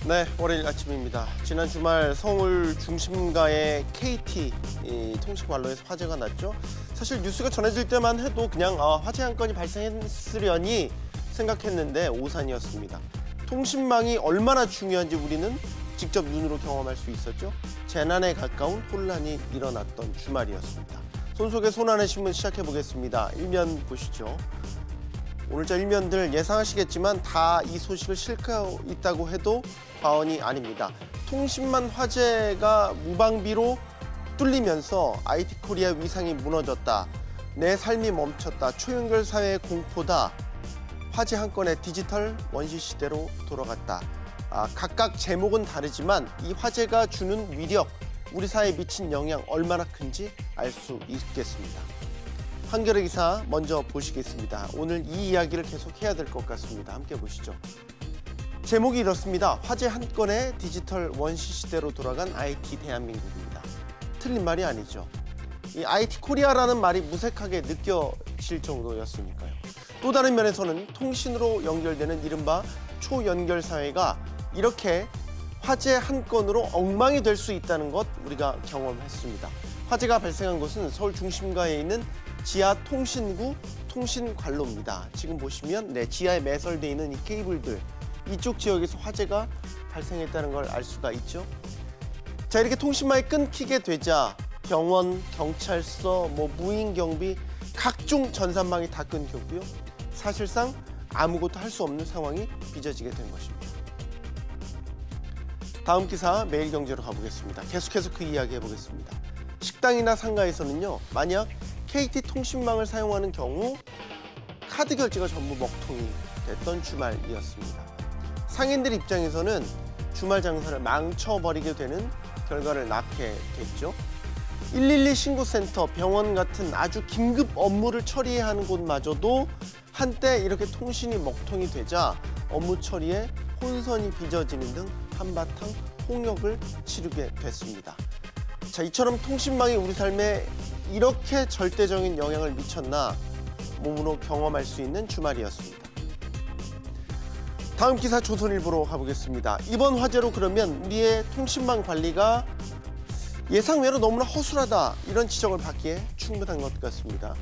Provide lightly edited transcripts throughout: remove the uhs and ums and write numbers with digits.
네, 월요일 아침입니다. 지난 주말 서울 중심가의 KT 통신관로에서 화재가 났죠. 사실 뉴스가 전해질 때만 해도 그냥 화재 한 건이 발생했으려니 생각했는데 오산이었습니다. 통신망이 얼마나 중요한지 우리는 직접 눈으로 경험할 수 있었죠. 재난에 가까운 혼란이 일어났던 주말이었습니다. 손 속에 손 안의 신문 시작해보겠습니다. 일면 보시죠. 오늘자 일면들 예상하시겠지만 다 이 소식을 싣고 있다고 해도 과언이 아닙니다. 통신망 화재가 무방비로 뚫리면서 IT 코리아 위상이 무너졌다. 내 삶이 멈췄다. 초연결 사회의 공포다. 화재 한 건의 디지털 원시 시대로 돌아갔다. 각각 제목은 다르지만 이 화재가 주는 위력, 우리 사회에 미친 영향 얼마나 큰지 알 수 있겠습니다. 한겨레 기사 먼저 보시겠습니다. 오늘 이 이야기를 계속 해야 될 것 같습니다. 함께 보시죠. 제목이 이렇습니다. 화재 한 건의 디지털 원시 시대로 돌아간 IT 대한민국입니다. 틀린 말이 아니죠. 이 IT 코리아라는 말이 무색하게 느껴질 정도였으니까요. 또 다른 면에서는 통신으로 연결되는 이른바 초연결 사회가 이렇게 화재 한 건으로 엉망이 될 수 있다는 것 우리가 경험했습니다. 화재가 발생한 곳은 서울 중심가에 있는 지하 통신구 통신관로입니다. 지금 보시면 지하에 매설되어 있는 이 케이블들, 이쪽 지역에서 화재가 발생했다는 걸 알 수가 있죠. 자, 이렇게 통신망이 끊기게 되자 병원, 경찰서, 무인경비, 각종 전산망이 다 끊겼고요. 사실상 아무것도 할 수 없는 상황이 빚어지게 된 것입니다. 다음 기사 매일경제로 가보겠습니다. 계속해서 그 이야기 해보겠습니다. 식당이나 상가에서는요, 만약 KT 통신망을 사용하는 경우 카드 결제가 전부 먹통이 됐던 주말이었습니다. 상인들 입장에서는 주말 장사를 망쳐버리게 되는 결과를 낳게 됐죠. 112 신고센터, 병원 같은 아주 긴급 업무를 처리해야 하는 곳마저도 한때 이렇게 통신이 먹통이 되자 업무 처리에 혼선이 빚어지는 등 한바탕 홍역을 치르게 됐습니다. 자, 이처럼 통신망이 우리 삶에 이렇게 절대적인 영향을 미쳤나 몸으로 경험할 수 있는 주말이었습니다. 다음 기사 조선일보로 가보겠습니다. 이번 화재로 그러면 우리의 통신망 관리가 예상외로 너무나 허술하다, 이런 지적을 받기에 충분한 것 같습니다.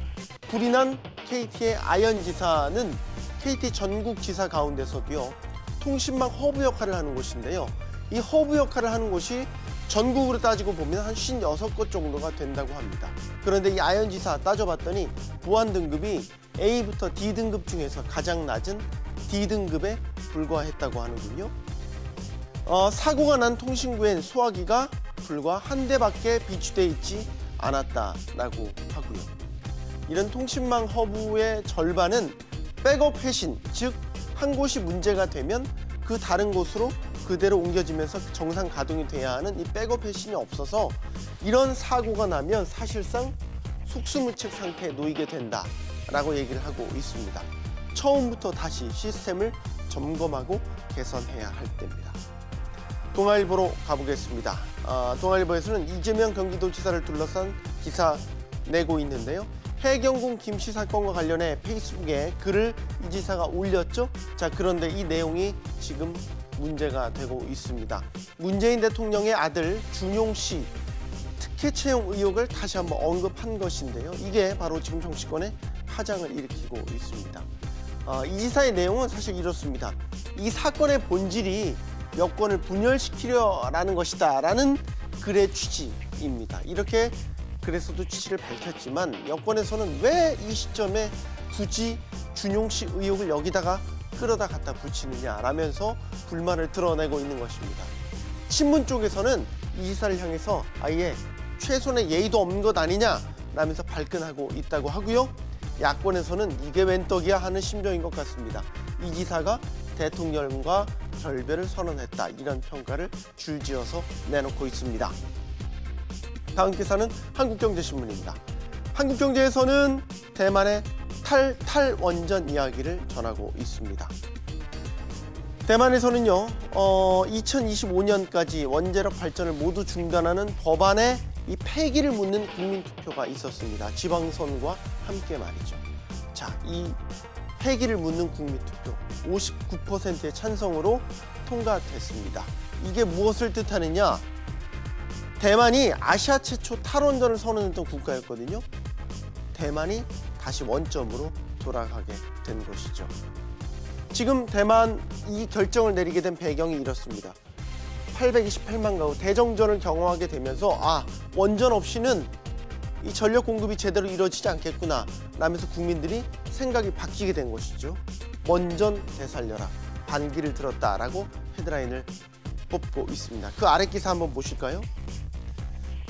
불이 난 KT의 아현지사는 KT 전국지사 가운데서도요, 통신망 허브 역할을 하는 곳인데요. 이 허브 역할을 하는 곳이 전국으로 따지고 보면 한 56곳 정도가 된다고 합니다. 그런데 이 아현지사 따져봤더니 보안 등급이 A부터 D등급 중에서 가장 낮은 D등급에 불과했다고 하는군요. 사고가 난 통신구엔 소화기가 불과 한 대밖에 비추되어 있지 않았다라고 하고요. 이런 통신망 허브의 절반은 백업 회신, 즉 한 곳이 문제가 되면 그 다른 곳으로 그대로 옮겨지면서 정상 가동이 돼야 하는 이 백업 회신이 없어서 이런 사고가 나면 사실상 속수무책 상태에 놓이게 된다라고 얘기를 하고 있습니다. 처음부터 다시 시스템을 점검하고 개선해야 할 때입니다. 동아일보로 가보겠습니다. 동아일보에서는 이재명 경기도지사를 둘러싼 기사 내고 있는데요. 해경궁 김씨 사건과 관련해 페이스북에 글을 이 지사가 올렸죠. 자, 그런데 이 내용이 지금 문제가 되고 있습니다. 문재인 대통령의 아들 준용 씨 특혜 채용 의혹을 다시 한번 언급한 것인데요. 이게 바로 지금 정치권에 파장을 일으키고 있습니다. 이 지사의 내용은 사실 이렇습니다. 이 사건의 본질이 여권을 분열시키려라는 것이다 라는 글의 취지입니다. 이렇게 글에서도 취지를 밝혔지만 여권에서는 왜 이 시점에 굳이 준용 씨 의혹을 여기다가 끌어다 갖다 붙이느냐라면서 불만을 드러내고 있는 것입니다. 친문 쪽에서는 이 지사를 향해서 아예 최소한의 예의도 없는 것 아니냐라면서 발끈하고 있다고 하고요. 야권에서는 이게 웬 떡이야 하는 심정인 것 같습니다. 이 지사가 대통령과 결별을 선언했다, 이런 평가를 줄지어서 내놓고 있습니다. 다음 기사는 한국경제신문입니다. 한국경제에서는 대만의 탈원전 이야기를 전하고 있습니다. 대만에서는요, 2025년까지 원자력 발전을 모두 중단하는 법안에 이 폐기를 묻는 국민투표가 있었습니다. 지방선거와 함께 말이죠. 자, 이 폐기를 묻는 국민투표 59%의 찬성으로 통과됐습니다. 이게 무엇을 뜻하느냐? 대만이 아시아 최초 탈원전을 선언했던 국가였거든요. 대만이 다시 원점으로 돌아가게 된 것이죠. 지금 대만 이 결정을 내리게 된 배경이 이렇습니다. 828만 가구 대정전을 경험하게 되면서 원전 없이는 이 전력 공급이 제대로 이루어지지 않겠구나 라면서 국민들이 생각이 바뀌게 된 것이죠. 원전 되살려라, 반기를 들었다라고 헤드라인을 뽑고 있습니다. 그 아래 기사 한번 보실까요?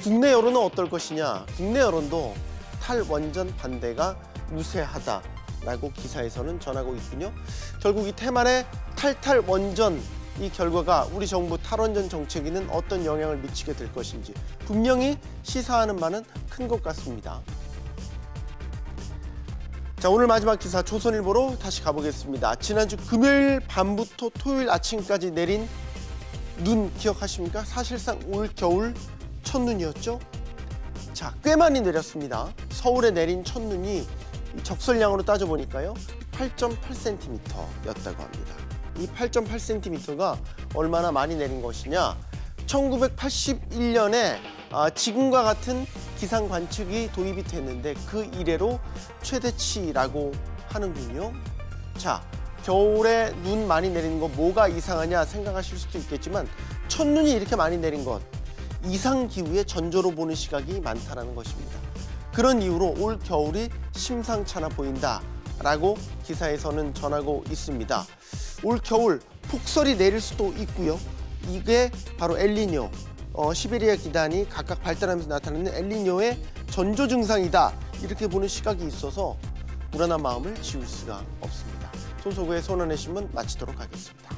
국내 여론은 어떨 것이냐? 국내 여론도 탈원전 반대가 우세하다라고 기사에서는 전하고 있군요. 결국 이 태만의 탈원전 이 결과가 우리 정부 탈원전 정책에는 어떤 영향을 미치게 될 것인지 분명히 시사하는 바는 큰 것 같습니다. 자, 오늘 마지막 기사 조선일보로 다시 가보겠습니다. 지난주 금요일 밤부터 토요일 아침까지 내린 눈 기억하십니까? 사실상 올 겨울 첫눈이었죠. 자, 꽤 많이 내렸습니다. 서울에 내린 첫눈이 적설량으로 따져보니까요 8.8cm였다고 합니다. 이 8.8cm가 얼마나 많이 내린 것이냐? 1981년에 지금과 같은 기상 관측이 도입이 됐는데 그 이래로 최대치라고 하는군요. 자, 겨울에 눈 많이 내리는 거 뭐가 이상하냐 생각하실 수도 있겠지만 첫눈이 이렇게 많이 내린 것, 이상기후의 전조로 보는 시각이 많다는 것입니다. 그런 이유로 올 겨울이 심상찮아 보인다라고 기사에서는 전하고 있습니다. 올 겨울 폭설이 내릴 수도 있고요. 이게 바로 엘니뇨, 시베리아 기단이 각각 발달하면서 나타나는 엘니뇨의 전조 증상이다. 이렇게 보는 시각이 있어서 불안한 마음을 지울 수가 없습니다. 손석구의 손안의 신문 마치도록 하겠습니다.